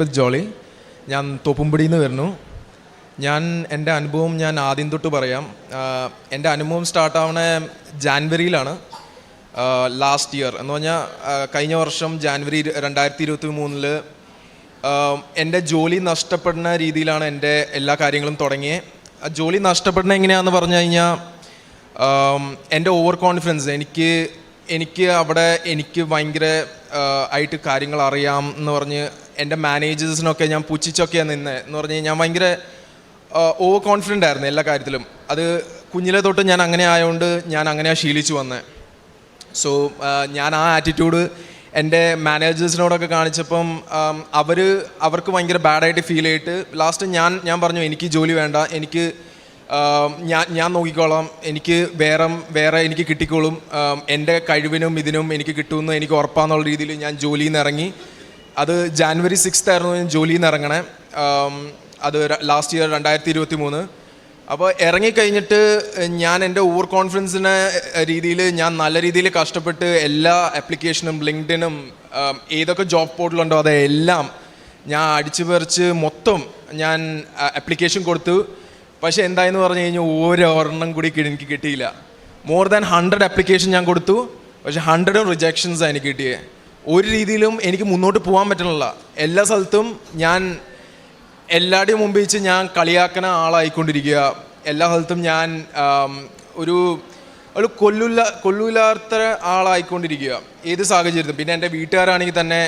ഹർപ്പിത് ജോളി. ഞാൻ തോപ്പുംപടിയിൽ നിന്ന് വരുന്നു. എൻ്റെ അനുഭവം ഞാൻ ആദ്യം തൊട്ട് പറയാം. എൻ്റെ അനുഭവം സ്റ്റാർട്ടാവണ ജാനുവരിയിലാണ്, ലാസ്റ്റ് ഇയർ എന്ന് പറഞ്ഞാൽ കഴിഞ്ഞ വർഷം ജാനുവരി 2023 എൻ്റെ ജോലി നഷ്ടപ്പെടുന്ന രീതിയിലാണ് എൻ്റെ എല്ലാ കാര്യങ്ങളും തുടങ്ങിയത്. ജോലി നഷ്ടപ്പെടുന്ന എങ്ങനെയാണെന്ന് പറഞ്ഞു കഴിഞ്ഞാൽ എൻ്റെ ഓവർ കോൺഫിഡൻസ്, എനിക്ക് അവിടെ എനിക്ക് ഭയങ്കര ആയിട്ട് കാര്യങ്ങൾ അറിയാം എന്ന് പറഞ്ഞ് എൻ്റെ മാനേജേഴ്സിനൊക്കെ ഞാൻ പുച്ഛിച്ചൊക്കെയാണ് നിന്നത് എന്ന് പറഞ്ഞ് ഞാൻ ഭയങ്കര ഓവർ കോൺഫിഡൻ്റ് ആയിരുന്നു എല്ലാ കാര്യത്തിലും. അത് കുഞ്ഞിലെ തൊട്ട് ഞാൻ അങ്ങനെ ആയതുകൊണ്ട് ഞാൻ അങ്ങനെയാണ് ശീലിച്ചു വന്നത്. സോ ഞാൻ ആ ആറ്റിറ്റ്യൂഡ് എൻ്റെ മാനേജേഴ്സിനോടൊക്കെ കാണിച്ചപ്പം അവർക്ക് ഭയങ്കര ബാഡായിട്ട് ഫീൽ ചെയ്തിട്ട് ലാസ്റ്റ് ഞാൻ പറഞ്ഞു എനിക്ക് ജോലി വേണ്ട, എനിക്ക് ഞാൻ നോക്കിക്കോളാം, എനിക്ക് വേറെ എനിക്ക് കിട്ടിക്കോളും, എൻ്റെ കഴിവിനും ഇതിനും എനിക്ക് കിട്ടുമെന്ന് എനിക്ക് ഉറപ്പാന്നുള്ള രീതിയിൽ ഞാൻ ജോലിയിൽ നിന്ന് ഇറങ്ങി. അത് ജാനുവരി 6 ആയിരുന്നു ഞാൻ ജോലിയിൽ നിന്ന് ഇറങ്ങണേ. അത് ലാസ്റ്റ് ഇയർ 2023. അപ്പോൾ ഇറങ്ങിക്കഴിഞ്ഞിട്ട് ഞാൻ എൻ്റെ ഓവർ കോൺഫിഡൻസിൻ്റെ രീതിയിൽ ഞാൻ നല്ല രീതിയിൽ കഷ്ടപ്പെട്ട് എല്ലാ ആപ്ലിക്കേഷനും ലിങ്ക്ഡിനും ഏതൊക്കെ ജോബ് പോർട്ടലുണ്ടോ അതെല്ലാം ഞാൻ അടിച്ചു പറിച്ച് മൊത്തം ഞാൻ ആപ്ലിക്കേഷൻ കൊടുത്തു. പക്ഷേ എന്തായെന്ന് പറഞ്ഞു കഴിഞ്ഞാൽ ഒരെണ്ണം കൂടി എനിക്ക് കിട്ടിയില്ല. മോർ ദാൻ 100 ആപ്ലിക്കേഷൻ ഞാൻ കൊടുത്തു, പക്ഷേ 100 റിജക്ഷൻസാണ് എനിക്ക് കിട്ടിയത്. ഒരു രീതിയിലും എനിക്ക് മുന്നോട്ട് പോകാൻ പറ്റണില്ല. എല്ലാ സ്ഥലത്തും ഞാൻ എല്ലാവരുടെയും മുമ്പ് വെച്ച് ഞാൻ കളിയാക്കുന്ന ആളായിക്കൊണ്ടിരിക്കുക. എല്ലാ സ്ഥലത്തും ഞാൻ ഒരു കൊല്ലൂലാത്ത ആളായിക്കൊണ്ടിരിക്കുക ഏത് സാഹചര്യത്തിലും. പിന്നെ എൻ്റെ വീട്ടുകാരാണെങ്കിൽ തന്നെ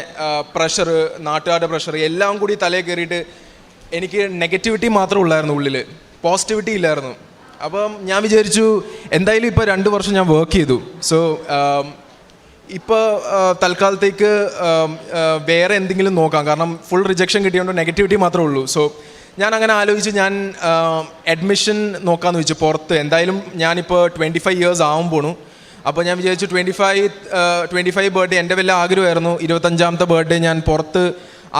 പ്രഷർ, നാട്ടുകാരുടെ പ്രഷർ എല്ലാം കൂടി തലയിൽ കയറിയിട്ട് എനിക്ക് നെഗറ്റിവിറ്റി മാത്രമേ ഉള്ളായിരുന്നു, ഉള്ളിൽ പോസിറ്റിവിറ്റി ഇല്ലായിരുന്നു. അപ്പം ഞാൻ വിചാരിച്ചു എന്തായാലും ഇപ്പോൾ 2 വർഷം ഞാൻ വർക്ക് ചെയ്തു. സോ ഇപ്പോൾ തൽക്കാലത്തേക്ക് വേറെ എന്തെങ്കിലും നോക്കാം, കാരണം ഫുൾ റിജക്ഷൻ കിട്ടിയതുകൊണ്ട് നെഗറ്റിവിറ്റി മാത്രമേ ഉള്ളൂ. സോ ഞാൻ അങ്ങനെ ആലോചിച്ച് ഞാൻ അഡ്മിഷൻ നോക്കാമെന്ന് വെച്ചു പുറത്ത്. എന്തായാലും ഞാനിപ്പോൾ 25 ഇയേഴ്സ് ആവാൻ പോണു. അപ്പോൾ ഞാൻ വിചാരിച്ചു 25 ബർത്ത്ഡേ എൻ്റെ വലിയ ആഗ്രഹമായിരുന്നു. 25ാമത്തെ ബർത്ത്ഡേ ഞാൻ പുറത്ത്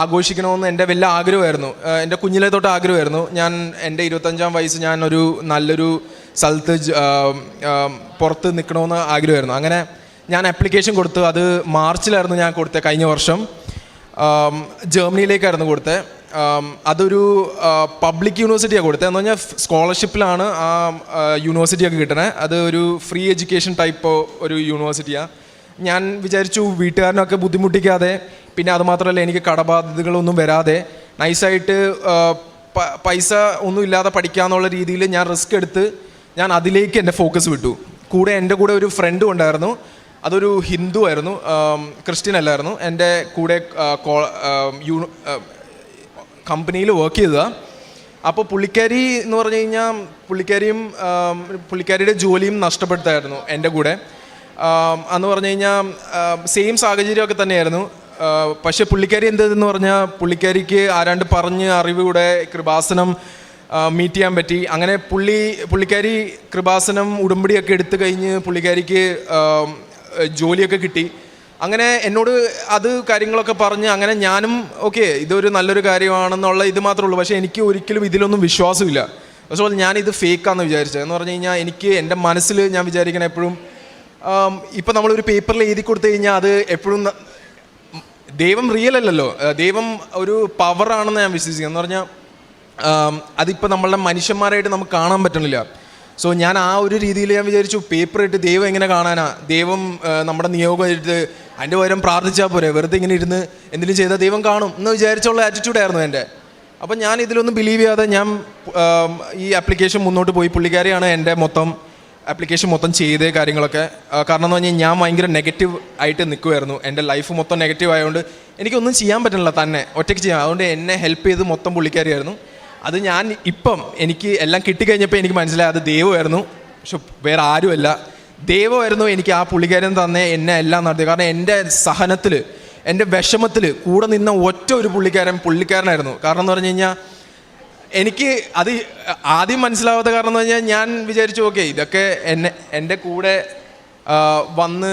ആഘോഷിക്കണമെന്ന് എൻ്റെ വലിയ ആഗ്രഹമായിരുന്നു, എൻ്റെ കുഞ്ഞിലെ തൊട്ട് ആഗ്രഹമായിരുന്നു. ഞാൻ എൻ്റെ 25ാം വയസ്സ് ഞാൻ ഒരു നല്ലൊരു സ്ഥലത്ത് പുറത്ത് നിൽക്കണമെന്ന് ആഗ്രഹമായിരുന്നു. അങ്ങനെ ഞാൻ ആപ്ലിക്കേഷൻ കൊടുത്തു. അത് മാർച്ചിലായിരുന്നു ഞാൻ കൊടുത്തത്, കഴിഞ്ഞ വർഷം ജർമ്മനിയിലേക്കായിരുന്നു കൊടുത്തത്. അതൊരു പബ്ലിക് യൂണിവേഴ്സിറ്റിയാണ് കൊടുത്തത്, എന്ന് പറഞ്ഞാൽ സ്കോളർഷിപ്പിലാണ് ആ യൂണിവേഴ്സിറ്റിയൊക്കെ കിട്ടണേ. അത് ഒരു ഫ്രീ എഡ്യൂക്കേഷൻ ടൈപ്പ് ഒരു യൂണിവേഴ്സിറ്റിയാണ്. ഞാൻ വിചാരിച്ചു വീട്ടുകാരനൊക്കെ ബുദ്ധിമുട്ടിക്കാതെ, പിന്നെ അതുമാത്രമല്ല എനിക്ക് കടബാധ്യതകളൊന്നും വരാതെ നൈസായിട്ട് പൈസ ഒന്നും ഇല്ലാതെ പഠിക്കാമെന്നുള്ള രീതിയിൽ ഞാൻ റിസ്ക് എടുത്ത് ഞാൻ അതിലേക്ക് എൻ്റെ ഫോക്കസ് വിട്ടു. എൻ്റെ കൂടെ ഒരു ഫ്രണ്ടും ഉണ്ടായിരുന്നു. അതൊരു ഹിന്ദു ആയിരുന്നു, ക്രിസ്ത്യൻ അല്ലായിരുന്നു. എൻ്റെ കൂടെ കമ്പനിയിൽ വർക്ക് ചെയ്തതാണ്. അപ്പോൾ പുള്ളിക്കാരി എന്ന് പറഞ്ഞു കഴിഞ്ഞാൽ പുള്ളിക്കാരിയുടെ ജോലിയും നഷ്ടപ്പെടുത്തായിരുന്നു എൻ്റെ കൂടെ. എന്ന് പറഞ്ഞു കഴിഞ്ഞാൽ സെയിം സാഹചര്യമൊക്കെ തന്നെയായിരുന്നു. പക്ഷേ പുള്ളിക്കാരി എന്തെന്ന് പറഞ്ഞാൽ പുള്ളിക്കാരിക്ക് ആരാണ്ട് പറഞ്ഞ് അറിവിലൂടെ കൃപാസനം മീറ്റ് ചെയ്യാൻ പറ്റി. അങ്ങനെ പുള്ളിക്കാരി കൃപാസനം ഉടമ്പടിയൊക്കെ എടുത്തു കഴിഞ്ഞ് പുള്ളിക്കാരിക്ക് ജോലിയൊക്കെ കിട്ടി. അങ്ങനെ എന്നോട് അത് കാര്യങ്ങളൊക്കെ പറഞ്ഞ് അങ്ങനെ ഞാനും ഓക്കെ ഇതൊരു നല്ലൊരു കാര്യമാണെന്നുള്ള ഇത് മാത്രമേ ഉള്ളൂ. പക്ഷേ എനിക്ക് ഒരിക്കലും ഇതിലൊന്നും വിശ്വാസമില്ല. പക്ഷേ ഞാനിത് ഫേക്കാണെന്ന് വിചാരിച്ചത്. എന്ന് പറഞ്ഞു കഴിഞ്ഞാൽ എനിക്ക് എൻ്റെ മനസ്സിൽ ഞാൻ വിചാരിക്കണം എപ്പോഴും, ഇപ്പം നമ്മളൊരു പേപ്പറിൽ എഴുതി കൊടുത്തു കഴിഞ്ഞാൽ അത് എപ്പോഴും ദൈവം റിയൽ അല്ലല്ലോ, ദൈവം ഒരു പവറാണെന്ന് ഞാൻ വിശ്വസിക്കുന്നത്. എന്ന് പറഞ്ഞാൽ അതിപ്പോൾ നമ്മളുടെ മനുഷ്യന്മാരായിട്ട് നമുക്ക് കാണാൻ പറ്റണില്ല. സോ ഞാൻ ആ ഒരു രീതിയിൽ ഞാൻ വിചാരിച്ചു പേപ്പർ ഇട്ട് ദൈവം എങ്ങനെ കാണാനാ, ദൈവം നമ്മുടെ നിയോഗം എടുത്ത് അതിൻ്റെ പകരം പ്രാർത്ഥിച്ചാൽ പോരെ, വെറുതെ ഇങ്ങനെ ഇരുന്ന് എന്തെങ്കിലും ചെയ്താൽ ദൈവം കാണും എന്ന് വിചാരിച്ചുള്ള ആറ്റിറ്റ്യൂഡായിരുന്നു എൻ്റെ. അപ്പം ഞാൻ ഇതിലൊന്നും ബിലീവ് ചെയ്യാതെ ഞാൻ ഈ ആപ്ലിക്കേഷൻ മുന്നോട്ട് പോയി. പുള്ളിക്കാരിയാണ് എൻ്റെ ആപ്ലിക്കേഷൻ മൊത്തം ചെയ്തേ കാര്യങ്ങളൊക്കെ. കാരണം എന്ന് പറഞ്ഞാൽ ഞാൻ ഭയങ്കര നെഗറ്റീവ് ആയിട്ട് നിൽക്കുമായിരുന്നു. എൻ്റെ ലൈഫ് മൊത്തം നെഗറ്റീവ് ആയതുകൊണ്ട് എനിക്കൊന്നും ചെയ്യാൻ പറ്റുന്നില്ല, തന്നെ ഒറ്റയ്ക്ക് ചെയ്യാം. അതുകൊണ്ട് എന്നെ ഹെൽപ്പ് ചെയ്ത് മൊത്തം പുള്ളിക്കാരിയായിരുന്നു. അത് ഞാൻ ഇപ്പം എനിക്ക് എല്ലാം കിട്ടിക്കഴിഞ്ഞപ്പോൾ എനിക്ക് മനസ്സിലായി അത് ദൈവമായിരുന്നു, പക്ഷെ വേറെ ആരുമല്ല. ദൈവമായിരുന്നു എനിക്ക് ആ പുള്ളിക്കാരൻ തന്നെ എന്നെ എല്ലാം നടത്തി. കാരണം എൻ്റെ സഹനത്തിൽ, എൻ്റെ വിഷമത്തിൽ കൂടെ നിന്ന ഒറ്റ ഒരു പുള്ളിക്കാരനായിരുന്നു. കാരണം എന്ന് പറഞ്ഞു കഴിഞ്ഞാൽ എനിക്ക് അത് ആദ്യം മനസ്സിലാവാത്ത കാരണം എന്ന് പറഞ്ഞാൽ ഞാൻ വിചാരിച്ചു ഓക്കെ ഇതൊക്കെ എൻ്റെ കൂടെ വന്ന്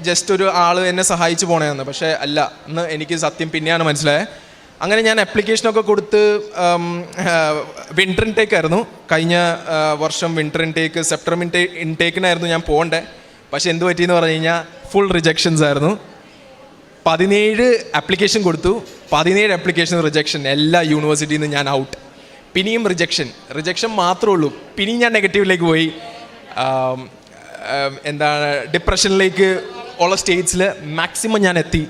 ജസ്റ്റ് ഒരു ആൾ എന്നെ സഹായിച്ചു പോണേന്ന്. പക്ഷേ അല്ല എന്ന് എനിക്ക് സത്യം പിന്നെയാണ് മനസ്സിലായത്. അങ്ങനെ ഞാൻ ആപ്ലിക്കേഷനൊക്കെ കൊടുത്ത് വിൻ്റർ ഇൻടേക്ക് ആയിരുന്നു കഴിഞ്ഞ വർഷം. വിൻ്റർ ഇൻടേക്ക് സെപ്റ്റംബർ ഇൻടേക്കിനായിരുന്നു ഞാൻ പോകേണ്ടത്. പക്ഷെ എന്ത് പറ്റിയെന്ന് പറഞ്ഞു കഴിഞ്ഞാൽ ഫുൾ റിജക്ഷൻസ് ആയിരുന്നു. 17 ആപ്ലിക്കേഷൻ കൊടുത്തു, 17 ആപ്ലിക്കേഷൻ റിജക്ഷൻ, എല്ലാ യൂണിവേഴ്സിറ്റിയിൽ നിന്ന് ഞാൻ ഔട്ട്. പിന്നെയും റിജക്ഷൻ മാത്രമേ ഉള്ളൂ. പിന്നെയും ഞാൻ നെഗറ്റീവിലേക്ക് പോയി. എന്താണ് ഡിപ്രഷനിലേക്ക് ഉള്ള സ്റ്റേറ്റ്സിൽ മാക്സിമം ഞാൻ എത്തി.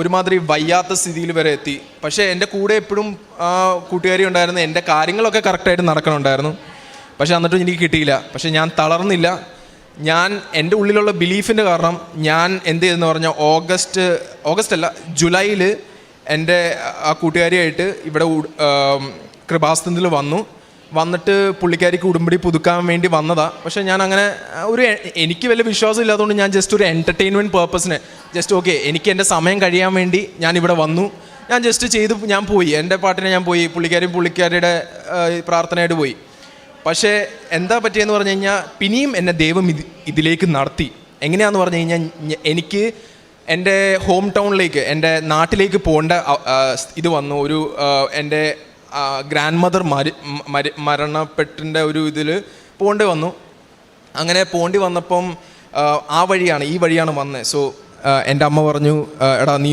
ഒരുമാതിരി വയ്യാത്ത സ്ഥിതിയിൽ വരെ എത്തി. പക്ഷേ എൻ്റെ കൂടെ എപ്പോഴും കൂട്ടുകാരി ഉണ്ടായിരുന്നു. എൻ്റെ കാര്യങ്ങളൊക്കെ കറക്റ്റായിട്ട് നടക്കണുണ്ടായിരുന്നു. പക്ഷേ എന്നിട്ടും എനിക്ക് കിട്ടിയില്ല. പക്ഷേ ഞാൻ തളർന്നില്ല. ഞാൻ എൻ്റെ ഉള്ളിലുള്ള ബിലീഫിൻ്റെ കാരണം ഞാൻ എന്ത് ചെയ്തെന്ന് പറഞ്ഞാൽ ഓഗസ്റ്റ് അല്ല, ജൂലൈയിൽ എൻ്റെ ആ കൂട്ടുകാരിയായിട്ട് ഇവിടെ കൃപാസനത്തിൽ വന്നിട്ട് പുള്ളിക്കാരിക്ക് ഉടമ്പടി പുതുക്കാൻ വേണ്ടി വന്നതാണ്. പക്ഷേ ഞാൻ അങ്ങനെ എനിക്ക് വലിയ വിശ്വാസം ഇല്ലാത്തതുകൊണ്ട് ഞാൻ ജസ്റ്റ് ഒരു എൻ്റർടൈൻമെൻറ്റ് പേർപ്പസിന് ജസ്റ്റ് ഓക്കെ എനിക്ക് എൻ്റെ സമയം കഴിയാൻ വേണ്ടി ഞാൻ ഇവിടെ വന്നു. ഞാൻ ജസ്റ്റ് ചെയ്ത് ഞാൻ പോയി, എൻ്റെ പാട്ടിനെ ഞാൻ പോയി, പുള്ളിക്കാരിയുടെ പ്രാർത്ഥനയായിട്ട് പോയി. പക്ഷേ എന്താ പറ്റിയെന്ന് പറഞ്ഞു കഴിഞ്ഞാൽ പിന്നെയും എന്നെ ദൈവം ഇതിലേക്ക് നടത്തി. എങ്ങനെയാണെന്ന് പറഞ്ഞു കഴിഞ്ഞാൽ എനിക്ക് എൻ്റെ ഹോം ടൗണിലേക്ക്, എൻ്റെ നാട്ടിലേക്ക് പോകേണ്ട ഇത് വന്നു. എൻ്റെ ഗ്രാൻഡ് മദർ മരണപ്പെട്ടിൻ്റെ ഒരു ഇതിൽ പോകേണ്ടി വന്നു. അങ്ങനെ പോകേണ്ടി വന്നപ്പം ഈ വഴിയാണ് വന്നത്. സോ എൻ്റെ അമ്മ പറഞ്ഞു, എടാ നീ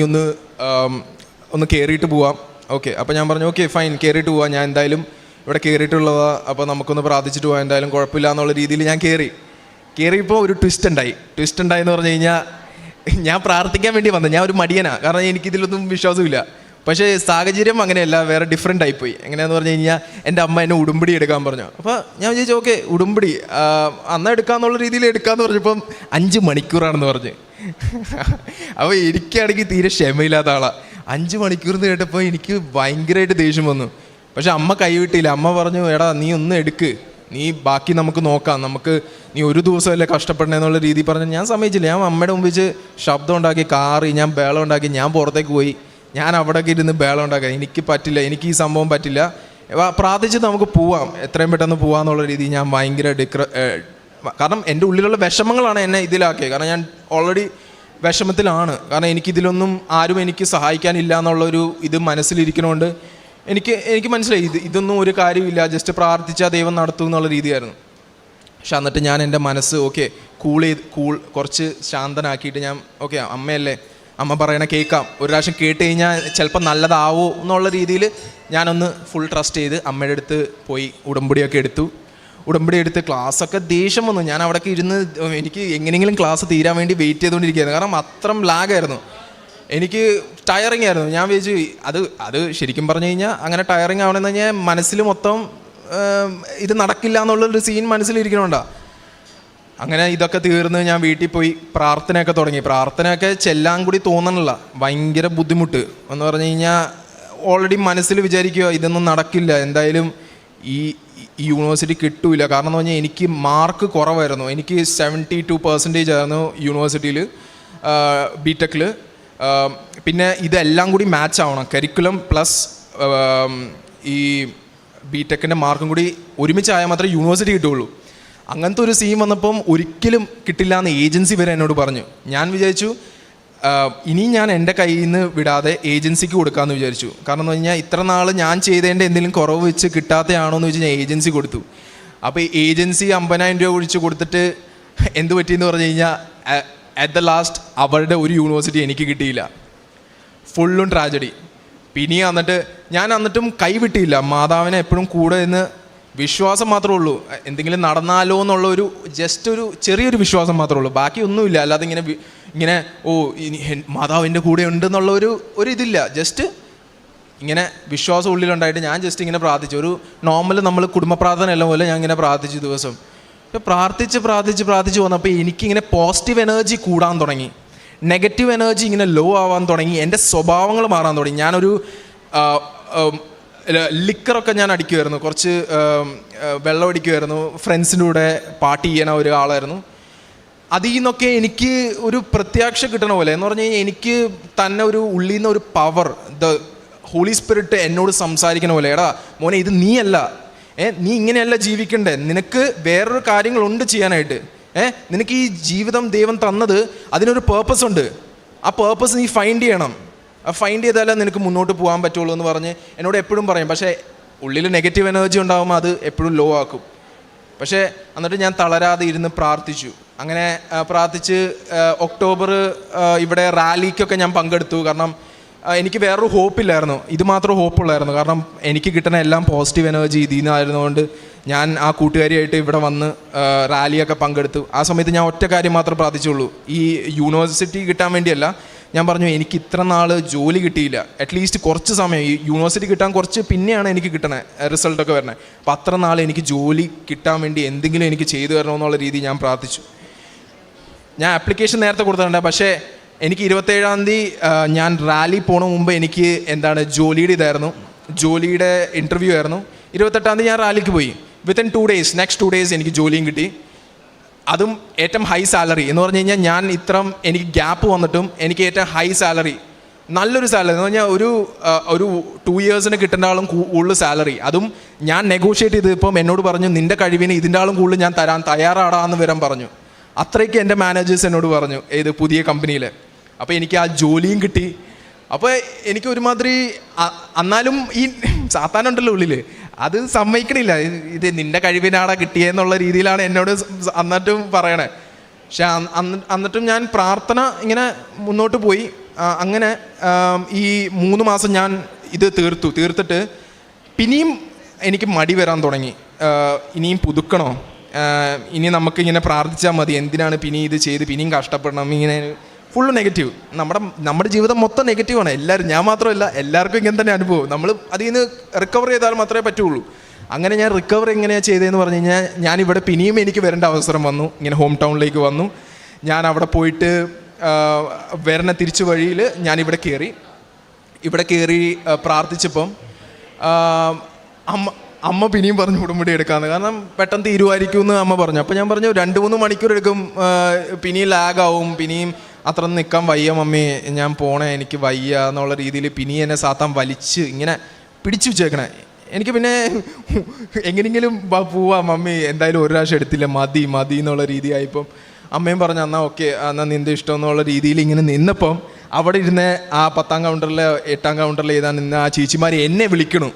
ഒന്ന് കയറിയിട്ട് പോവാം. ഓക്കെ, അപ്പോൾ ഞാൻ പറഞ്ഞു ഓക്കെ ഫൈൻ, കയറിയിട്ട് പോവാം, ഞാൻ എന്തായാലും ഇവിടെ കയറിയിട്ടുള്ളതാ, അപ്പോൾ നമുക്കൊന്ന് പ്രാർത്ഥിച്ചിട്ട് പോകാം, എന്തായാലും കുഴപ്പമില്ല എന്നുള്ള രീതിയിൽ ഞാൻ കയറിയപ്പോൾ ഒരു ട്വിസ്റ്റ് ഉണ്ടായെന്ന് പറഞ്ഞു കഴിഞ്ഞാൽ ഞാൻ പ്രാർത്ഥിക്കാൻ വേണ്ടി വന്നത്, ഞാൻ ഒരു മടിയനാണ്, കാരണം എനിക്കിതിലൊന്നും വിശ്വാസമില്ല. പക്ഷേ സാഹചര്യം അങ്ങനെയല്ല, വേറെ ഡിഫറെൻ്റ് ആയിപ്പോയി. എങ്ങനെയാന്ന് പറഞ്ഞു കഴിഞ്ഞാൽ എൻ്റെ അമ്മ എന്നെ ഉടമ്പടി എടുക്കാൻ പറഞ്ഞു. അപ്പോൾ ഞാൻ വിചാരിച്ചു ഓക്കെ ഉടമ്പടി അന്ന് എടുക്കാന്നുള്ള രീതിയിൽ എടുക്കാമെന്ന് പറഞ്ഞപ്പം 5 മണിക്കൂറാണെന്ന് പറഞ്ഞ്. അപ്പോൾ എനിക്കാണെങ്കിൽ തീരെ ക്ഷമയില്ലാത്ത ആളാണ്. 5 മണിക്കൂർന്ന് കേട്ടപ്പോൾ എനിക്ക് ഭയങ്കരമായിട്ട് ദേഷ്യം വന്നു. പക്ഷെ അമ്മ കൈവിട്ടില്ല. അമ്മ പറഞ്ഞു, എടാ നീ ഒന്ന് എടുക്ക്, നീ ബാക്കി നമുക്ക് നോക്കാം, നീ ഒരു ദിവസമല്ലേ കഷ്ടപ്പെടണമെന്നുള്ള രീതി പറഞ്ഞു. ഞാൻ സമ്മതിച്ചില്ല. ഞാൻ അമ്മയുടെ മുമ്പ് വെച്ച് ശബ്ദം ഉണ്ടാക്കി, ഞാൻ ബേളം ഉണ്ടാക്കി, ഞാൻ പുറത്തേക്ക് പോയി, ഞാൻ അവിടെയൊക്കെ ഇരുന്ന് ബേളം ഉണ്ടാക്കാൻ എനിക്ക് പറ്റില്ല, എനിക്ക് ഈ സംഭവം പറ്റില്ല, പ്രാർത്ഥിച്ച് നമുക്ക് പോവാം, എത്രയും പെട്ടെന്ന് പോവാന്നുള്ള രീതി ഞാൻ ഭയങ്കര കാരണം എൻ്റെ ഉള്ളിലുള്ള വിഷമങ്ങളാണ് എന്നെ ഇതിലാക്കിയത്. കാരണം ഞാൻ ഓൾറെഡി വിഷമത്തിലാണ്. കാരണം എനിക്കിതിലൊന്നും ആരും എനിക്ക് സഹായിക്കാനില്ല എന്നുള്ളൊരു ഇത് മനസ്സിലിരിക്കണോണ്ട് എനിക്ക് മനസ്സിലായി ഇതൊന്നും ഒരു കാര്യമില്ല, ജസ്റ്റ് പ്രാർത്ഥിച്ചാൽ ദൈവം നടത്തും എന്നുള്ള രീതിയായിരുന്നു. പക്ഷെ എന്നിട്ട് ഞാൻ എൻ്റെ മനസ്സ് കുറച്ച് ശാന്തനാക്കിയിട്ട് ഞാൻ ഓക്കെ അമ്മയല്ലേ, അമ്മ പറയണ കേൾക്കാം, ഒരു പ്രാവശ്യം കേട്ട് കഴിഞ്ഞാൽ ചിലപ്പോൾ നല്ലതാവോ എന്നുള്ള രീതിയിൽ ഞാനൊന്ന് ഫുൾ ട്രസ്റ്റ് ചെയ്ത് അമ്മയുടെ അടുത്ത് പോയി ഉടമ്പടി എടുത്ത് ക്ലാസ്സൊക്കെ ദേഷ്യം വന്നു. ഞാൻ അവിടെയൊക്കെ ഇരുന്ന് എനിക്ക് എങ്ങനെയെങ്കിലും ക്ലാസ് തീരാൻ വേണ്ടി വെയിറ്റ് ചെയ്തുകൊണ്ടിരിക്കുകയായിരുന്നു. കാരണം അത്രയും ലാഗായിരുന്നു, എനിക്ക് ടയറിങ് ആയിരുന്നു. ഞാൻ വിചാരിച്ചു അത് ശരിക്കും പറഞ്ഞു കഴിഞ്ഞാൽ അങ്ങനെ ടയറിങ് ആവണമെന്ന് കഴിഞ്ഞാൽ മനസ്സിൽ മൊത്തം ഇത് നടക്കില്ല എന്നുള്ളൊരു സീൻ മനസ്സിലിരിക്കണോണ്ടാണ്. അങ്ങനെ ഇതൊക്കെ തീർന്ന് ഞാൻ വീട്ടിൽ പോയി പ്രാർത്ഥനയൊക്കെ തുടങ്ങി. പ്രാർത്ഥനയൊക്കെ ചെല്ലാൻ കൂടി തോന്നണില്ല, ഭയങ്കര ബുദ്ധിമുട്ട് എന്ന് പറഞ്ഞു കഴിഞ്ഞാൽ ഓൾറെഡി മനസ്സിൽ വിചാരിക്കുക ഇതൊന്നും നടക്കില്ല, എന്തായാലും ഈ യൂണിവേഴ്സിറ്റി കിട്ടൂല. കാരണം എന്ന് പറഞ്ഞാൽ എനിക്ക് മാർക്ക് കുറവായിരുന്നു. എനിക്ക് 72% ആയിരുന്നു യൂണിവേഴ്സിറ്റിയിൽ ബിടെക്കിൽ. പിന്നെ ഇതെല്ലാം കൂടി മാച്ച് ആവണം, കരിക്കുലം പ്ലസ് ഈ ബിടെക്കിൻ്റെ മാർക്കും കൂടി ഒരുമിച്ചായാൽ മാത്രമേ യൂണിവേഴ്സിറ്റി കിട്ടുകയുള്ളൂ. അങ്ങനത്തെ ഒരു സീൻ വന്നപ്പം ഒരിക്കലും കിട്ടില്ല എന്ന് ഏജൻസി വരെ എന്നോട് പറഞ്ഞു. ഞാൻ വിചാരിച്ചു ഇനി ഞാൻ എൻ്റെ കയ്യിൽ നിന്ന് വിടാതെ ഏജൻസിക്ക് കൊടുക്കാമെന്ന് വിചാരിച്ചു. കാരണം എന്ന് പറഞ്ഞാൽ ഇത്ര നാൾ ഞാൻ ചെയ്തതിൻ്റെ എന്തെങ്കിലും കുറവ് വെച്ച് കിട്ടാത്തയാണോ എന്ന് വെച്ച് ഞാൻ ഏജൻസി കൊടുത്തു. അപ്പോൾ ഏജൻസി 50,000 രൂപ ഒഴിച്ച് കൊടുത്തിട്ട് എന്ത് പറ്റിയെന്ന് പറഞ്ഞു കഴിഞ്ഞാൽ അറ്റ് ദ ലാസ്റ്റ് അവരുടെ ഒരു യൂണിവേഴ്സിറ്റി എനിക്ക് കിട്ടിയില്ല. ഫുള്ളും ട്രാജഡി. പിന്നെ എന്നിട്ടും കൈവിട്ടില്ല. മാതാവിനെ എപ്പോഴും കൂടെ നിന്ന് വിശ്വാസം മാത്രമേ ഉള്ളൂ, എന്തെങ്കിലും നടന്നാലോ എന്നുള്ള ജസ്റ്റ് ഒരു ചെറിയൊരു വിശ്വാസം മാത്രമേ ഉള്ളൂ, ബാക്കി ഒന്നുമില്ല. അല്ലാതെ ഇങ്ങനെ മാതാവിൻ്റെ കൂടെ ഉണ്ടെന്നുള്ള ഒരു ഇതില്ല. ജസ്റ്റ് ഇങ്ങനെ വിശ്വാസം ഉള്ളിലുണ്ടായിട്ട് ഞാൻ ജസ്റ്റ് ഇങ്ങനെ പ്രാർത്ഥിച്ചു. ഒരു നോർമൽ നമ്മൾ കുടുംബ പ്രാർത്ഥന എല്ലാം പോലെ ഞാൻ ഇങ്ങനെ പ്രാർത്ഥിച്ചു ദിവസം. പ്രാർത്ഥിച്ച് വന്നപ്പോൾ എനിക്കിങ്ങനെ പോസിറ്റീവ് എനർജി കൂടാൻ തുടങ്ങി, നെഗറ്റീവ് എനർജി ഇങ്ങനെ ലോ ആവാൻ തുടങ്ങി, എൻ്റെ സ്വഭാവങ്ങൾ മാറാൻ തുടങ്ങി. ഞാനൊരു ലിക്കറൊക്കെ ഞാൻ അടിക്കുമായിരുന്നു, കുറച്ച് വെള്ളം അടിക്കുമായിരുന്നു, ഫ്രണ്ട്സിൻ്റെ കൂടെ പാർട്ടി ചെയ്യണ ഒരാളായിരുന്നു. അതിൽ നിന്നൊക്കെ എനിക്ക് ഒരു പ്രത്യാക്ഷ കിട്ടണ പോലെ എന്ന് പറഞ്ഞു കഴിഞ്ഞാൽ എനിക്ക് തന്നെ ഒരു ഉള്ളിൽ നിന്ന് ഒരു പവർ, ദ ഹോളി സ്പിരിറ്റ് എന്നോട് സംസാരിക്കണ പോലെ, എടാ മോനെ ഇത് നീയല്ല, നീ ഇങ്ങനെയല്ല ജീവിക്കണ്ടേ, നിനക്ക് വേറൊരു കാര്യങ്ങളുണ്ട് ചെയ്യാനായിട്ട്, നിനക്ക് ഈ ജീവിതം ദൈവം തന്നത് അതിനൊരു പേർപ്പസ് ഉണ്ട്, ആ പേർപ്പസ് നീ ഫൈൻഡ് ചെയ്യണം, ഫൈൻഡ് ചെയ്താലേ നിനക്ക് മുന്നോട്ട് പോകാൻ പറ്റുള്ളൂ എന്ന് പറഞ്ഞ് എന്നോട് എപ്പോഴും പറയും. പക്ഷേ ഉള്ളിൽ നെഗറ്റീവ് എനർജി ഉണ്ടാകുമ്പോൾ അത് എപ്പോഴും ലോ ആക്കും. പക്ഷേ എന്നിട്ട് ഞാൻ തളരാതെ ഇരുന്ന് പ്രാർത്ഥിച്ചു. അങ്ങനെ പ്രാർത്ഥിച്ച് ഒക്ടോബർ ഇവിടെ റാലിക്കൊക്കെ ഞാൻ പങ്കെടുത്തു. കാരണം എനിക്ക് വേറൊരു ഹോപ്പില്ലായിരുന്നു, ഇത് മാത്രം ഹോപ്പുള്ളായിരുന്നു. കാരണം എനിക്ക് കിട്ടുന്ന എല്ലാം പോസിറ്റീവ് എനർജി ഇതിൽ നിന്നായിരുന്നുകൊണ്ട് ഞാൻ ആ കൂട്ടുകാരിയായിട്ട് ഇവിടെ വന്ന് റാലിയൊക്കെ പങ്കെടുത്തു. ആ സമയത്ത് ഞാൻ ഒറ്റ കാര്യം മാത്രമേ പ്രാർത്ഥിച്ചുള്ളൂ, ഈ യൂണിവേഴ്സിറ്റി കിട്ടാൻ വേണ്ടിയല്ല. ഞാൻ പറഞ്ഞു എനിക്ക് ഇത്ര നാൾ ജോലി കിട്ടിയില്ല, അറ്റ്ലീസ്റ്റ് കുറച്ച് സമയം ഈ യൂണിവേഴ്സിറ്റി കിട്ടാൻ കുറച്ച് പിന്നെയാണ് എനിക്ക് കിട്ടണേ റിസൾട്ടൊക്കെ വരണേ. അപ്പോൾ അത്ര നാൾ എനിക്ക് ജോലി കിട്ടാൻ വേണ്ടി എന്തെങ്കിലും എനിക്ക് ചെയ്തു തരണമെന്നുള്ള രീതി ഞാൻ പ്രാർത്ഥിച്ചു. ഞാൻ ആപ്ലിക്കേഷൻ നേരത്തെ കൊടുത്തിട്ടുണ്ട്, പക്ഷേ എനിക്ക് 27-ാം തീയതി ഞാൻ റാലി പോണ മുമ്പ് എനിക്ക് ജോലിയുടെ ഇതായിരുന്നു, ജോലിയുടെ ഇൻ്റർവ്യൂ ആയിരുന്നു. 28-ാം തീയതി ഞാൻ റാലിക്ക് പോയി. വിത്തിൻ 2 days, നെക്സ്റ്റ് 2 days എനിക്ക് ജോലിയും കിട്ടി. അതും ഏറ്റവും ഹൈ സാലറി എന്ന് പറഞ്ഞു കഴിഞ്ഞാൽ ഞാൻ എനിക്ക് ഗ്യാപ്പ് വന്നിട്ടും എനിക്ക് ഏറ്റവും ഹൈ സാലറി, നല്ലൊരു സാലറി എന്ന് പറഞ്ഞാൽ ഒരു 2 years കിട്ടേണ്ട ആളും കൂടുതൽ സാലറി. അതും ഞാൻ നെഗോഷിയേറ്റ് ചെയ്തപ്പം എന്നോട് പറഞ്ഞു നിൻ്റെ കഴിവിന് ഇതിൻ്റെ ആളും കൂടുതൽ ഞാൻ തരാൻ തയ്യാറാടാന്ന് വരാൻ പറഞ്ഞു. അത്രയ്ക്ക് എൻ്റെ മാനേജേഴ്സ് എന്നോട് പറഞ്ഞു ഏത് പുതിയ കമ്പനിയിൽ. അപ്പോൾ എനിക്ക് ആ ജോലിയും കിട്ടി. അപ്പോൾ എനിക്ക് ഒരുമാതിരി എന്നാലും ഈ സാത്താനുണ്ടല്ലോ ഉള്ളിൽ, അത് സമ്മതിക്കണില്ല, ഇത് നിൻ്റെ കഴിവിനാടാ കിട്ടിയെന്നുള്ള രീതിയിലാണ് എന്നോട് എന്നിട്ടും പറയണേ. പക്ഷെ എന്നിട്ടും ഞാൻ പ്രാർത്ഥന ഇങ്ങനെ മുന്നോട്ട് പോയി. അങ്ങനെ ഈ 3 മാസം ഞാൻ ഇത് തീർത്തിട്ട് പിന്നെയും എനിക്ക് മടി വരാൻ തുടങ്ങി. ഇനിയും പുതുക്കണോ, ഇനി നമുക്കിങ്ങനെ പ്രാർത്ഥിച്ചാൽ മതി, എന്തിനാണ് പിന്നെ ഇത് ചെയ്ത് പിന്നെയും കഷ്ടപ്പെടണം, ഇങ്ങനെ ഫുള്ള് നെഗറ്റീവ്. നമ്മുടെ ജീവിതം മൊത്തം നെഗറ്റീവാണ്. എല്ലാവരും, ഞാൻ മാത്രമല്ല, എല്ലാവർക്കും ഇങ്ങനെ തന്നെ അനുഭവം. നമ്മൾ അതിൽ നിന്ന് റിക്കവർ ചെയ്താൽ മാത്രമേ പറ്റുള്ളൂ. അങ്ങനെ ഞാൻ റിക്കവർ എങ്ങനെയാണ് ചെയ്തതെന്ന് പറഞ്ഞു കഴിഞ്ഞാൽ ഞാനിവിടെ പിന്നെയും എനിക്ക് വരേണ്ട അവസരം വന്നു. ഇങ്ങനെ ഹോം ടൗണിലേക്ക് വന്നു. ഞാൻ അവിടെ പോയിട്ട് വരണ തിരിച്ചു വഴിയിൽ ഞാനിവിടെ കയറി പ്രാർത്ഥിച്ചപ്പം അമ്മ പിന്നെയും പറഞ്ഞു ഉടമ്പടി എടുക്കാമെന്ന്. കാരണം പെട്ടെന്ന് തീരുമാനിക്കും എന്ന് അമ്മ പറഞ്ഞു. അപ്പോൾ ഞാൻ പറഞ്ഞു 2-3 മണിക്കൂർ എടുക്കും, പിന്നെയും ലാഗാവും, പിന്നെയും അത്ര നിൽക്കാൻ വയ്യ മമ്മി, ഞാൻ പോണേ, എനിക്ക് വയ്യ എന്നുള്ള രീതിയിൽ പിന്നെയും എന്നെ സാത്താൻ വലിച്ച് ഇങ്ങനെ പിടിച്ചു വെച്ചേക്കണേ. എനിക്ക് പിന്നെ എങ്ങനെയെങ്കിലും പോവാ മമ്മി, എന്തായാലും ഒരു പ്രാവശ്യം എടുത്തില്ല, മതി എന്നുള്ള രീതിയായിപ്പം അമ്മയും പറഞ്ഞു എന്നാൽ ഓക്കെ, എന്നാൽ നിൻ്റെ ഇഷ്ടം എന്നുള്ള രീതിയിൽ ഇങ്ങനെ നിന്നപ്പം അവിടെ ഇരുന്ന ആ 10ാം കൗണ്ടറിൽ 8ാം കൗണ്ടറിൽ ഏതാ നിന്ന ആ ചേച്ചിമാർ എന്നെ വിളിക്കണു,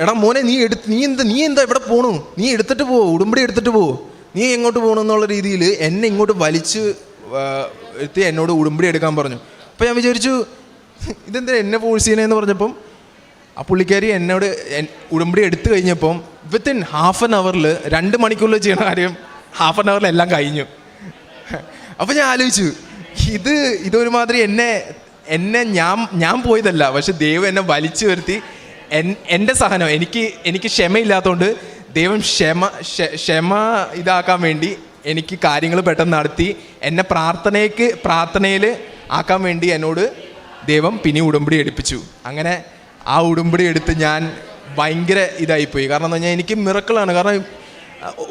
എടാ മോനെ നീ എന്താ ഇവിടെ പോണു, നീ എടുത്തിട്ട് പോ, ഉടമ്പടി എടുത്തിട്ട് പോ, നീ എങ്ങോട്ട് പോകണം എന്നുള്ള രീതിയിൽ എന്നെ ഇങ്ങോട്ട് വലിച്ച് എത്തി എന്നോട് ഉടമ്പടി എടുക്കാൻ പറഞ്ഞു. അപ്പോൾ ഞാൻ വിചാരിച്ചു ഇതെന്താ എന്നെ ഫോഴ്സ് ചെയ്യണമെന്ന് പറഞ്ഞപ്പം ആ പുള്ളിക്കാരി എന്നോട് ഉടമ്പടി എടുത്തു കഴിഞ്ഞപ്പം വിത്തിൻ ഹാഫ് ആൻ അവറിൽ 2 മണിക്കൂറിൽ ചെയ്യണ കാര്യം ഹാഫ് ആൻ അവറിൽ എല്ലാം കഴിഞ്ഞു. അപ്പോൾ ഞാൻ ആലോചിച്ചു ഇതൊരുമാതിരി എന്നെ ഞാൻ പോയതല്ല, പക്ഷെ ദൈവം എന്നെ വലിച്ചു വരുത്തി. എൻ്റെ സഹനം, എനിക്ക് ക്ഷമയില്ലാത്തതുകൊണ്ട് ദൈവം ക്ഷമ ഇതാക്കാൻ വേണ്ടി എനിക്ക് കാര്യങ്ങൾ പെട്ടെന്ന് നടത്തി എന്നെ പ്രാർത്ഥനയിൽ ആക്കാൻ വേണ്ടി എന്നോട് ദൈവം പിന്നെ ഉടമ്പടി എടുപ്പിച്ചു. അങ്ങനെ ആ ഉടമ്പടി എടുത്ത് ഞാൻ ഭയങ്കര ഇതായിപ്പോയി. കാരണം എന്ന് പറഞ്ഞാൽ എനിക്ക് മിറക്കിളാണ്. കാരണം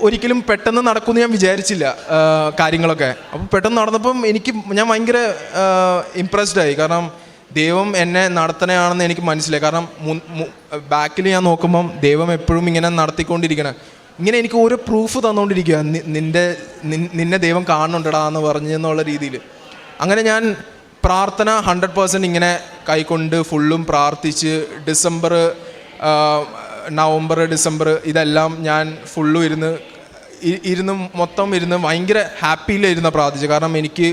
ഒരിക്കലും പെട്ടെന്ന് നടക്കുമെന്ന് ഞാൻ വിചാരിച്ചില്ല കാര്യങ്ങളൊക്കെ. അപ്പം പെട്ടെന്ന് നടന്നപ്പം ഞാൻ ഭയങ്കര ഇമ്പ്രസ്ഡായി. കാരണം ദൈവം എന്നെ നടത്തണയാണെന്ന് എനിക്ക് മനസ്സിലായി. കാരണം ബാക്കിൽ ഞാൻ നോക്കുമ്പം ദൈവം എപ്പോഴും ഇങ്ങനെ നടത്തിക്കൊണ്ടിരിക്കണം, ഇങ്ങനെ എനിക്ക് ഓരോ പ്രൂഫ് തന്നുകൊണ്ടിരിക്കുക, നിന്നെ ദൈവം കാണുന്നുണ്ടടാ എന്ന് പറഞ്ഞെന്നുള്ള രീതിയിൽ. അങ്ങനെ ഞാൻ പ്രാർത്ഥന 100% ഇങ്ങനെ കൈക്കൊണ്ട് ഫുള്ളും പ്രാർത്ഥിച്ച് നവംബർ ഡിസംബർ ഇതെല്ലാം ഞാൻ ഫുള്ളും ഇരുന്ന് ഭയങ്കര ഹാപ്പിയിലിരുന്ന് പ്രാർത്ഥിച്ചു. കാരണം എനിക്ക്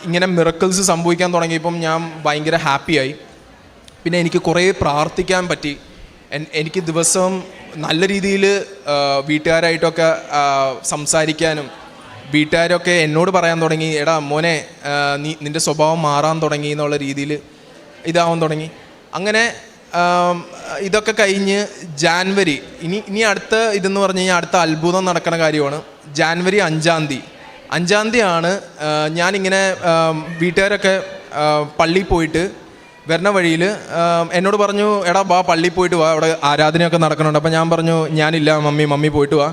ഇങ്ങനെ മിറക്കിൾസ് സംഭവിക്കാൻ തുടങ്ങിയപ്പം ഞാൻ ഭയങ്കര ഹാപ്പിയായി. പിന്നെ എനിക്ക് കുറേ പ്രാർത്ഥിക്കാൻ പറ്റി. എനിക്ക് ദിവസം നല്ല രീതിയിൽ വീട്ടുകാരായിട്ടൊക്കെ സംസാരിക്കാനും വീട്ടുകാരൊക്കെ എന്നോട് പറയാൻ തുടങ്ങി, എടാ മോനെ നിൻ്റെ സ്വഭാവം മാറാൻ തുടങ്ങി എന്നുള്ള രീതിയിൽ ഇതാവാൻ തുടങ്ങി. അങ്ങനെ ഇതൊക്കെ കഴിഞ്ഞ് ജാനുവരി ഇനി അടുത്ത ഇതെന്ന് പറഞ്ഞു കഴിഞ്ഞാൽ അടുത്ത അത്ഭുതം നടക്കുന്ന കാര്യമാണ്. ജാനുവരി 5-ാം തീയതി ആണ് ഞാനിങ്ങനെ വീട്ടുകാരൊക്കെ പള്ളിയിൽ പോയിട്ട് വരുന്ന വഴിയിൽ എന്നോട് പറഞ്ഞു, എടാ വാ പള്ളിയിൽ പോയിട്ട് വാ, അവിടെ ആരാധനയൊക്കെ നടക്കുന്നുണ്ട്. അപ്പോൾ ഞാൻ പറഞ്ഞു ഞാനില്ല മമ്മി പോയിട്ട് വാ,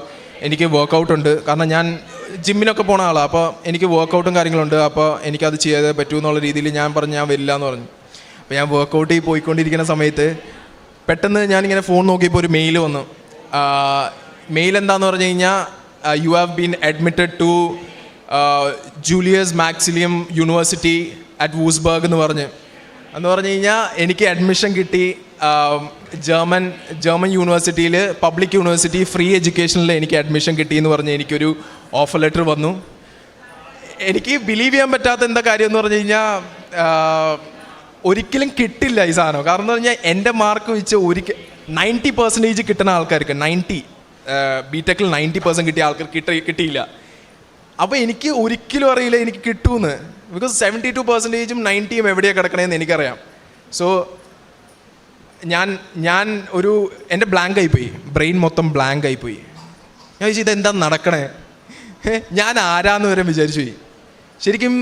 എനിക്ക് വർക്കൗട്ട് ഉണ്ട്. കാരണം ഞാൻ ജിമ്മിനൊക്കെ പോണ ആളാണ്, അപ്പോൾ എനിക്ക് വർക്കൗട്ടും കാര്യങ്ങളുണ്ട്, അപ്പോൾ എനിക്കത് ചെയ്യാതെ പറ്റൂ എന്നുള്ള രീതിയിൽ ഞാൻ പറഞ്ഞു ഞാൻ വരില്ല എന്ന് പറഞ്ഞു. അപ്പോൾ ഞാൻ വർക്കൗട്ടിൽ പോയിക്കൊണ്ടിരിക്കുന്ന സമയത്ത് പെട്ടെന്ന് ഞാനിങ്ങനെ ഫോൺ നോക്കിയപ്പോൾ ഒരു മെയിൽ വന്നു. മെയിൽ എന്താണെന്ന് പറഞ്ഞു കഴിഞ്ഞാൽ you have been admitted to Julius Maximilians university at Wurzburg എന്ന് പറഞ്ഞു കഴിഞ്ഞാൽ എനിക്ക് അഡ്മിഷൻ കിട്ടി. ജർമ്മൻ യൂണിവേഴ്സിറ്റിയിൽ പബ്ലിക് യൂണിവേഴ്സിറ്റി ഫ്രീ എഡ്യൂക്കേഷനിൽ എനിക്ക് അഡ്മിഷൻ കിട്ടിയെന്ന് പറഞ്ഞ് എനിക്കൊരു ഓഫർ ലെറ്റർ വന്നു. എനിക്ക് ബിലീവ് ചെയ്യാൻ പറ്റാത്ത എന്താ കാര്യം എന്ന് പറഞ്ഞു കഴിഞ്ഞാൽ ഒരിക്കലും കിട്ടില്ല ഈ സാധനം. കാരണം എന്ന് പറഞ്ഞാൽ എൻ്റെ മാർക്ക് വെച്ച് 90% കിട്ടുന്ന ആൾക്കാർക്ക് 90 ബിടെക്കിൽ 90% കിട്ടിയ ആൾക്കാർക്ക് കിട്ടിയില്ല. അപ്പോൾ എനിക്ക് ഒരിക്കലും അറിയില്ല എനിക്ക് കിട്ടുമെന്ന്. ബിക്കോസ് 72%ഉം 90ഉം എവിടെയാണ് കിടക്കണേന്ന് എനിക്കറിയാം. സോ ഞാൻ എൻ്റെ ബ്ലാങ്ക് ആയിപ്പോയി, ബ്രെയിൻ മൊത്തം ബ്ലാങ്ക് ആയിപ്പോയി. ഞാൻ ചോദിച്ചു ഇതെന്താ നടക്കണേ, ഞാൻ ആരാന്ന് വരെ വിചാരിച്ചു പോയി. ശരിക്കും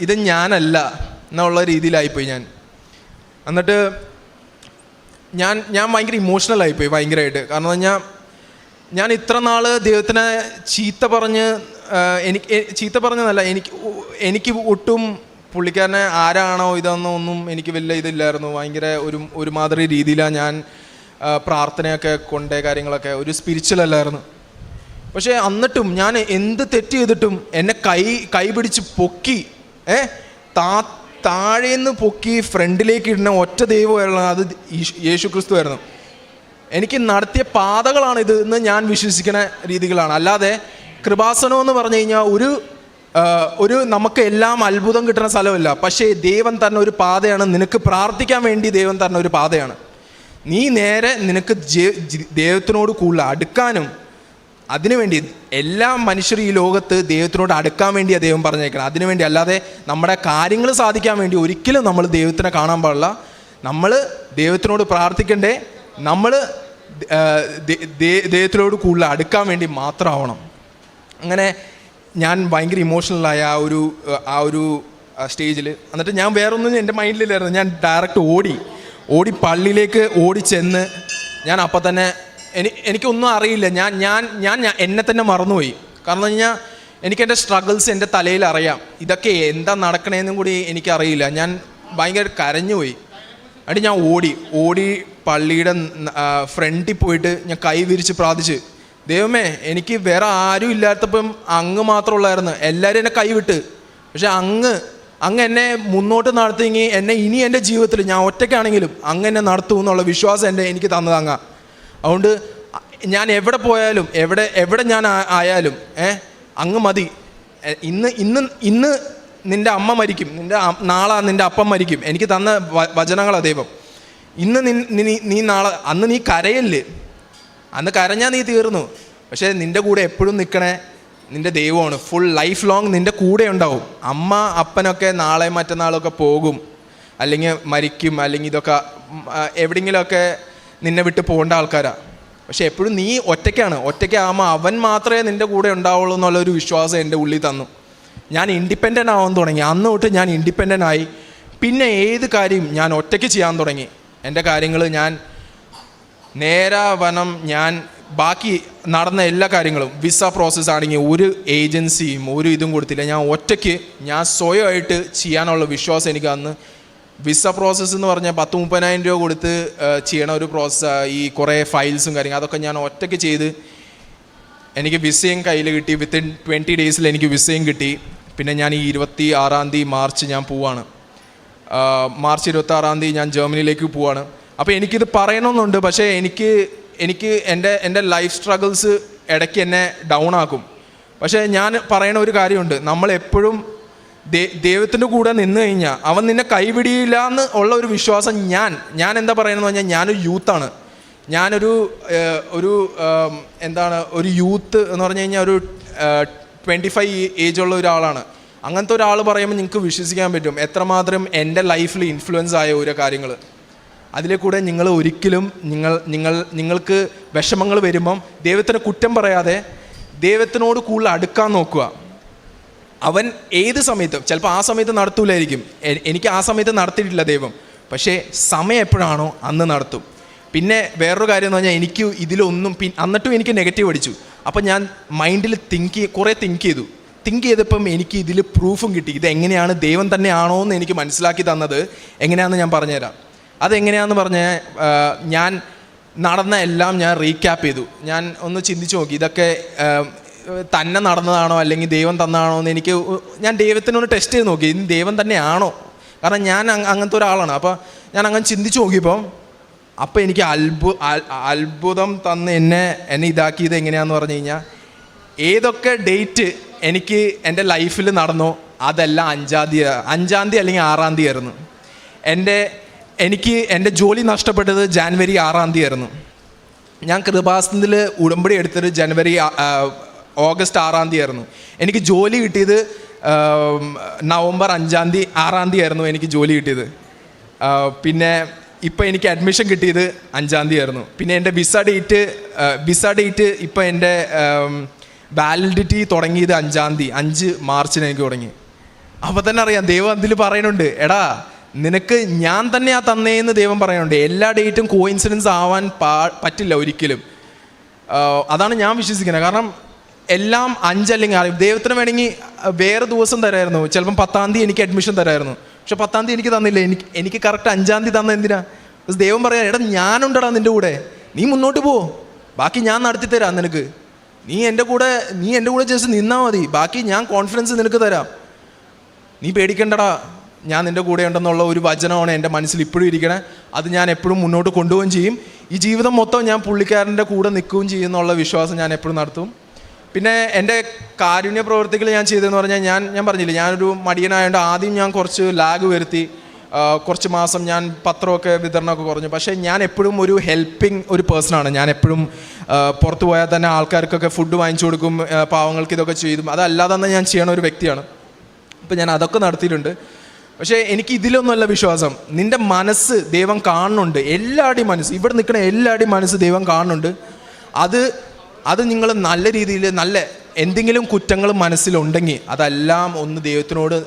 ഇത് ഞാനല്ല എന്നുള്ള രീതിയിലായിപ്പോയി ഞാൻ. എന്നിട്ട് ഞാൻ ഭയങ്കര ഇമോഷണൽ ആയിപ്പോയി ഭയങ്കരമായിട്ട്. കാരണം ഞാൻ ഇത്ര നാൾ ദൈവത്തിനെ ചീത്ത പറഞ്ഞതല്ല, എനിക്ക് ഒട്ടും പുള്ളിക്കാരനെ ആരാണോ ഇതെന്നൊന്നും എനിക്ക് വലിയ ഇതില്ലായിരുന്നു. ഭയങ്കര ഒരുമാതിരി രീതിയിലാണ് ഞാൻ പ്രാർത്ഥനയൊക്കെ കൊണ്ടേ കാര്യങ്ങളൊക്കെ ഒരു സ്പിരിച്വൽ അല്ലായിരുന്നു. പക്ഷേ എന്നിട്ടും ഞാൻ എന്ത് തെറ്റ് ചെയ്തിട്ടും എന്നെ കൈ പിടിച്ച് പൊക്കി താഴേന്ന് പൊക്കി ഫ്രണ്ടിലേക്ക് ഇടുന്ന ഒറ്റ ദൈവമായിരുന്നു, അത് യേശു ക്രിസ്തു ആയിരുന്നു. എനിക്ക് നടത്തിയ പാതകളാണ് ഇത് എന്ന് ഞാൻ വിശ്വസിക്കുന്ന രീതികളാണ്. അല്ലാതെ കൃപാസനം എന്ന് പറഞ്ഞു കഴിഞ്ഞാൽ ഒരു നമുക്ക് എല്ലാം അത്ഭുതം കിട്ടുന്ന സ്ഥലമല്ല. പക്ഷേ ദൈവം തന്നെ ഒരു പാതയാണ്, നിനക്ക് പ്രാർത്ഥിക്കാൻ വേണ്ടി ദൈവം തന്നെ ഒരു പാതയാണ്. നീ നേരെ നിനക്ക് ദൈവത്തിനോട് കൂടുതൽ അടുക്കാനും അതിനുവേണ്ടി എല്ലാ മനുഷ്യർ ഈ ലോകത്ത് ദൈവത്തിനോട് അടുക്കാൻ വേണ്ടിയാണ് ദൈവം പറഞ്ഞേക്കണം. അതിനുവേണ്ടി അല്ലാതെ നമ്മുടെ കാര്യങ്ങൾ സാധിക്കാൻ വേണ്ടി ഒരിക്കലും നമ്മൾ ദൈവത്തിനെ കാണാൻ പാടില്ല. നമ്മൾ ദൈവത്തിനോട് പ്രാർത്ഥിക്കണ്ടേ, നമ്മൾ ദൈവത്തിനോട് കൂടുതൽ അടുക്കാൻ വേണ്ടി മാത്രമാവണം. അങ്ങനെ ഞാൻ ഭയങ്കര ഇമോഷണലായ ആ ഒരു സ്റ്റേജിൽ. എന്നിട്ട് ഞാൻ വേറൊന്നും എൻ്റെ മൈൻഡിലില്ലായിരുന്നു. ഞാൻ ഡയറക്റ്റ് ഓടി പള്ളിയിലേക്ക് ചെന്ന് ഞാൻ അപ്പം തന്നെ എനിക്കൊന്നും അറിയില്ല. ഞാൻ എന്നെ തന്നെ മറന്നുപോയി. കാരണം എന്ന് കഴിഞ്ഞാൽ എനിക്ക് എൻ്റെ സ്ട്രഗിൾസ് എൻ്റെ തലയിൽ അറിയാം. ഇതൊക്കെ എന്താ നടക്കണേന്നും കൂടി എനിക്കറിയില്ല. ഞാൻ ഭയങ്കര കരഞ്ഞുപോയി. എന്നിട്ട് ഞാൻ ഓടി പള്ളിയുടെ ഫ്രണ്ടിൽ പോയിട്ട് ഞാൻ കൈ വിരിച്ച് പ്രാർത്ഥിച്ച്, ദൈവമേ എനിക്ക് വേറെ ആരും ഇല്ലാത്തപ്പം അങ്ങ് മാത്രമുള്ളായിരുന്നു. എല്ലാവരും എന്നെ കൈവിട്ട്. പക്ഷെ അങ്ങ് എന്നെ മുന്നോട്ട് നടത്തിയെങ്കിൽ എന്നെ ഇനി എൻ്റെ ജീവിതത്തിൽ ഞാൻ ഒറ്റയ്ക്കാണെങ്കിലും അങ്ങ് എന്നെ നടത്തും എന്നുള്ള വിശ്വാസം എനിക്ക് തന്നതങ്ങ. അതുകൊണ്ട് ഞാൻ എവിടെ പോയാലും എവിടെ ഞാൻ ആയാലും അങ്ങ് മതി. ഇന്ന് നിൻ്റെ അമ്മ മരിക്കും, നാളെ നിൻ്റെ അപ്പം മരിക്കും. എനിക്ക് തന്ന വചനങ്ങളാണ് ദൈവം. ഇന്ന് നീ നാളെ, അന്ന് നീ കരയല്ലേ, അന്ന് കരഞ്ഞാൽ നീ തീർന്നു. പക്ഷേ നിൻ്റെ കൂടെ എപ്പോഴും നിൽക്കണേ നിൻ്റെ ദൈവമാണ്. ഫുൾ ലൈഫ് ലോങ് നിൻ്റെ കൂടെ ഉണ്ടാവും. അമ്മ അപ്പനൊക്കെ നാളെ മറ്റന്നാളൊക്കെ പോകും, അല്ലെങ്കിൽ മരിക്കും, അല്ലെങ്കിൽ ഇതൊക്കെ എവിടെയെങ്കിലുമൊക്കെ നിന്നെ വിട്ട് പോകേണ്ട ആൾക്കാരാണ്. പക്ഷെ എപ്പോഴും നീ ഒറ്റയ്ക്കാകുമ്പോൾ അവൻ മാത്രമേ നിൻ്റെ കൂടെ ഉണ്ടാവുള്ളൂ എന്നുള്ളൊരു വിശ്വാസം എൻ്റെ ഉള്ളിൽ തന്നു. ഞാൻ ഇൻഡിപെൻഡൻ്റ് ആവാൻ തുടങ്ങി. അന്ന് തൊട്ട് ഞാൻ ഇൻഡിപെൻഡൻ്റ് ആയി. പിന്നെ ഏത് കാര്യം ഞാൻ ഒറ്റയ്ക്ക് ചെയ്യാൻ തുടങ്ങി. എൻ്റെ കാര്യങ്ങൾ ഞാൻ ഞാൻ ബാക്കി നടന്ന എല്ലാ കാര്യങ്ങളും, വിസ പ്രോസസ്സ് ആണെങ്കിൽ ഒരു ഏജൻസിയും ഒരു ഇതും കൊടുത്തില്ല. ഞാൻ സ്വയമായിട്ട് ചെയ്യാനുള്ള വിശ്വാസം എനിക്ക് അന്ന്. വിസ പ്രോസസ്സ് എന്ന് പറഞ്ഞാൽ 10-30,000 രൂപ കൊടുത്ത് ചെയ്യണ ഒരു പ്രോസസ്സാണ്. ഈ കുറേ ഫയൽസും കാര്യങ്ങളും അതൊക്കെ ഞാൻ ഒറ്റയ്ക്ക് ചെയ്ത് എനിക്ക് വിസയും കയ്യിൽ കിട്ടി. വിത്തിൻ 20 ഡേയ്സിൽ എനിക്ക് വിസയും കിട്ടി. പിന്നെ ഞാൻ ഈ 26 മാർച്ച് ഞാൻ പോവാണ്. മാർച്ച് 26 ഞാൻ ജർമ്മനിയിലേക്ക് പോവാണ്. അപ്പോൾ എനിക്കിത് പറയണമെന്നുണ്ട്. പക്ഷേ എനിക്ക് എൻ്റെ ലൈഫ് സ്ട്രഗിൾസ് ഇടയ്ക്ക് എന്നെ ഡൗൺ ആക്കും. പക്ഷേ ഞാൻ പറയണ ഒരു കാര്യമുണ്ട്, നമ്മളെപ്പോഴും ദൈവത്തിൻ്റെ കൂടെ നിന്ന് കഴിഞ്ഞാൽ അവൻ നിന്നെ കൈവിടിയില്ല എന്ന് ഉള്ള ഒരു വിശ്വാസം ഞാൻ എന്താ പറയണമെന്ന് പറഞ്ഞാൽ, ഞാനൊരു യൂത്താണ്. ഞാനൊരു ഒരു യൂത്ത് എന്ന് പറഞ്ഞു കഴിഞ്ഞാൽ ഒരു 25 ഏജുള്ള ഒരാളാണ്. അങ്ങനത്തെ ഒരാൾ പറയുമ്പോൾ നിങ്ങൾക്ക് വിശ്വസിക്കാൻ പറ്റും എത്രമാത്രം എൻ്റെ ലൈഫിൽ ഇൻഫ്ലുവൻസ് ആയ ഓരോ കാര്യങ്ങൾ. അതിലെ കൂടെ നിങ്ങൾ ഒരിക്കലും നിങ്ങൾക്ക് വിഷമങ്ങൾ വരുമ്പം ദൈവത്തിനെ കുറ്റം പറയാതെ ദൈവത്തിനോട് കൂടുതൽ അടുക്കാൻ നോക്കുക. അവൻ ഏത് സമയത്തും, ചിലപ്പോൾ ആ സമയത്ത് നടത്തൂലായിരിക്കും. എനിക്ക് ആ സമയത്ത് നടത്തിയിട്ടില്ല ദൈവം, പക്ഷേ സമയം എപ്പോഴാണോ അന്ന് നടത്തും. പിന്നെ വേറൊരു കാര്യം എന്ന് പറഞ്ഞാൽ, എനിക്ക് ഇതിലൊന്നും എന്നിട്ടും എനിക്ക് നെഗറ്റീവ് അടിച്ചു. അപ്പം ഞാൻ മൈൻഡിൽ കുറേ തിങ്ക് ചെയ്തപ്പം എനിക്ക് ഇതിൽ പ്രൂഫും കിട്ടി. ഇതെങ്ങനെയാണ് ദൈവം തന്നെയാണോ എന്ന് എനിക്ക് മനസ്സിലാക്കി തന്നത് എങ്ങനെയാണെന്ന് ഞാൻ പറഞ്ഞുതരാം. അതെങ്ങനെയാണെന്ന് പറഞ്ഞാൽ, ഞാൻ നടന്ന എല്ലാം ഞാൻ റീക്യാപ്പ് ചെയ്തു. ഞാൻ ഒന്ന് ചിന്തിച്ച് നോക്കി, ഇതൊക്കെ തന്നെ നടന്നതാണോ അല്ലെങ്കിൽ ദൈവം തന്നതാണോ എന്ന് ഞാൻ ദൈവത്തിനൊന്ന് ടെസ്റ്റ് ചെയ്ത് നോക്കി, ഇത് ദൈവം തന്നെയാണോ. കാരണം ഞാൻ അങ്ങനത്തെ ഒരാളാണ്. അപ്പോൾ ഞാൻ അങ്ങനെ ചിന്തിച്ച് നോക്കിയപ്പോൾ എനിക്ക് അത്ഭുതം തന്ന് എന്നെ ഇതാക്കിയത് എങ്ങനെയാണെന്ന് പറഞ്ഞു കഴിഞ്ഞാൽ, ഏതൊക്കെ ഡേറ്റ് എനിക്ക് എൻ്റെ ലൈഫിൽ നടന്നോ അതെല്ലാം 5-ാം തീയതി അല്ലെങ്കിൽ 6-ാം തീയതി ആയിരുന്നു. എനിക്ക് എൻ്റെ ജോലി നഷ്ടപ്പെട്ടത് ജാനുവരി 6-ാം തീയതി ആയിരുന്നു. ഞാൻ കൃപാസനത്തിൽ ഉടമ്പടി എടുത്തത് ഓഗസ്റ്റ് 6-ാം തീയതി ആയിരുന്നു. എനിക്ക് ജോലി കിട്ടിയത് നവംബർ 5-ാം തീയതി 6-ാം തീയതി ആയിരുന്നു എനിക്ക് ജോലി കിട്ടിയത്. പിന്നെ ഇപ്പോൾ എനിക്ക് അഡ്മിഷൻ കിട്ടിയത് 5-ാം തീയതി ആയിരുന്നു. പിന്നെ എൻ്റെ വിസ ഡേറ്റ് ഇപ്പോൾ എൻ്റെ വാലിഡിറ്റി തുടങ്ങിയത് 5-ാം തീയതി 5 മാർച്ചിന് എനിക്ക് തുടങ്ങി. അപ്പോൾ തന്നെ അറിയാം ദൈവം അതിൽ പറയുന്നുണ്ട്, എടാ നിനക്ക് ഞാൻ തന്നെയാ തന്നേന്ന് ദൈവം പറയുന്നുണ്ട്. എല്ലാ ഡേറ്റും കോയിൻസിഡൻസ് ആവാൻ പറ്റില്ല ഒരിക്കലും. അതാണ് ഞാൻ വിശ്വസിക്കുന്നത്. കാരണം എല്ലാം 5 അല്ലെങ്കിൽ 6 ദൈവത്തിന് വേണമെങ്കിൽ വേറെ ദിവസം തരായിരുന്നു. ചിലപ്പം 10-ാം തീയതി എനിക്ക് അഡ്മിഷൻ തരായിരുന്നു. പക്ഷെ 10-ാം തീയതി എനിക്ക് തന്നില്ല. എനിക്ക് കറക്റ്റ് 5-ാം തീയതി തന്ന എന്തിനാ? ദൈവം പറയാം, എടാ ഞാനുണ്ടടാ നിൻ്റെ കൂടെ, നീ മുന്നോട്ട് പോ, ബാക്കി ഞാൻ നടത്തി തരാം നിനക്ക്. നീ എൻ്റെ കൂടെ ജസ്റ്റ് നിന്നാൽ മതി, ബാക്കി ഞാൻ കോൺഫിഡൻസ് നിനക്ക് തരാം. നീ പേടിക്കണ്ടടാ, ഞാൻ നിൻ്റെ കൂടെ ഉണ്ടെന്നുള്ള ഒരു വചനമാണ് എൻ്റെ മനസ്സിൽ ഇപ്പോഴും ഇരിക്കണേ. അത് ഞാൻ എപ്പോഴും മുന്നോട്ട് കൊണ്ടുപോവുകയും ചെയ്യും. ഈ ജീവിതം മൊത്തം ഞാൻ പുള്ളിക്കാരൻ്റെ കൂടെ നിൽക്കുകയും ചെയ്യുന്നുള്ള വിശ്വാസം ഞാൻ എപ്പോഴും നടത്തും. പിന്നെ എൻ്റെ കാരുണ്യ പ്രവർത്തികൾ ഞാൻ ചെയ്തതെന്ന് പറഞ്ഞാൽ ഞാൻ പറഞ്ഞില്ലേ, ഞാനൊരു മടിയനായതുകൊണ്ട് ആദ്യം ഞാൻ കുറച്ച് ലാഗ് വരുത്തി. കുറച്ച് മാസം ഞാൻ പത്രമൊക്കെ വിതരണമൊക്കെ കുറഞ്ഞു. പക്ഷേ ഞാൻ എപ്പോഴും ഒരു ഹെൽപ്പിംഗ് ഒരു പേഴ്സണാണ്. ഞാൻ എപ്പോഴും പുറത്ത് പോയാൽ തന്നെ ആൾക്കാർക്കൊക്കെ ഫുഡ് വാങ്ങിച്ചു കൊടുക്കും, പാവങ്ങൾക്ക് ഇതൊക്കെ ചെയ്തു. അതല്ലാതെ തന്നെ ഞാൻ ചെയ്യണ ഒരു വ്യക്തിയാണ്. അപ്പോൾ ഞാൻ അതൊക്കെ നടത്തിയിട്ടുണ്ട്. പക്ഷേ എനിക്ക് ഇതിലൊന്നുമല്ല വിശ്വാസം. നിൻ്റെ മനസ്സ് ദൈവം കാണുന്നുണ്ട്. എല്ലാവരുടെയും മനസ്സ്, ഇവിടെ നിൽക്കുന്ന എല്ലാവരുടെയും മനസ്സ് ദൈവം കാണുന്നുണ്ട്. അത് നിങ്ങൾ നല്ല രീതിയിൽ നല്ല എന്തെങ്കിലും കുറ്റങ്ങൾ മനസ്സിലുണ്ടെങ്കിൽ അതെല്ലാം ഒന്ന് ദൈവത്തിനോട്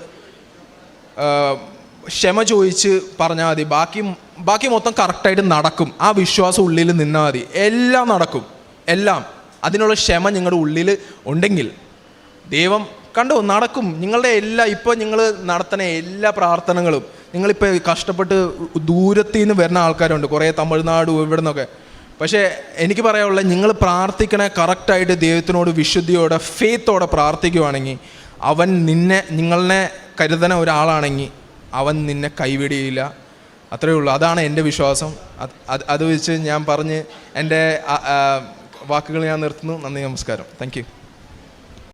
ക്ഷമ ചോദിച്ച് പറഞ്ഞാൽ മതി. ബാക്കി മൊത്തം കറക്റ്റായിട്ട് നടക്കും. ആ വിശ്വാസം ഉള്ളിൽ നിന്നാൽ മതി, എല്ലാം നടക്കും. എല്ലാം അതിനുള്ള ക്ഷമ നിങ്ങളുടെ ഉള്ളിൽ ഉണ്ടെങ്കിൽ ദൈവം കണ്ടോ നടക്കും. നിങ്ങളുടെ ഇപ്പോൾ നിങ്ങൾ നടത്തുന്ന എല്ലാ പ്രാർത്ഥനകളും, നിങ്ങളിപ്പോൾ കഷ്ടപ്പെട്ട് ദൂരത്തിൽ നിന്ന് വരുന്ന ആൾക്കാരുണ്ട്, കുറേ തമിഴ്നാട് ഇവിടെ നിന്നൊക്കെ. പക്ഷേ എനിക്ക് പറയാനുള്ളത്, നിങ്ങൾ പ്രാർത്ഥിക്കണ കറക്റ്റായിട്ട് ദൈവത്തിനോട് വിശുദ്ധിയോടെ ഫെയ്ത്തോടെ പ്രാർത്ഥിക്കുവാണെങ്കിൽ അവൻ നിങ്ങളെ കരുതണ ഒരാളാണെങ്കിൽ അവൻ നിന്നെ കൈവിടിയില്ല. അത്രയേ ഉള്ളൂ. അതാണ് എൻ്റെ വിശ്വാസം. അത് വെച്ച് ഞാൻ പറഞ്ഞ് എൻ്റെ വാക്കുകൾ ഞാൻ നിർത്തുന്നു. നന്ദി, നമസ്കാരം. Thank you.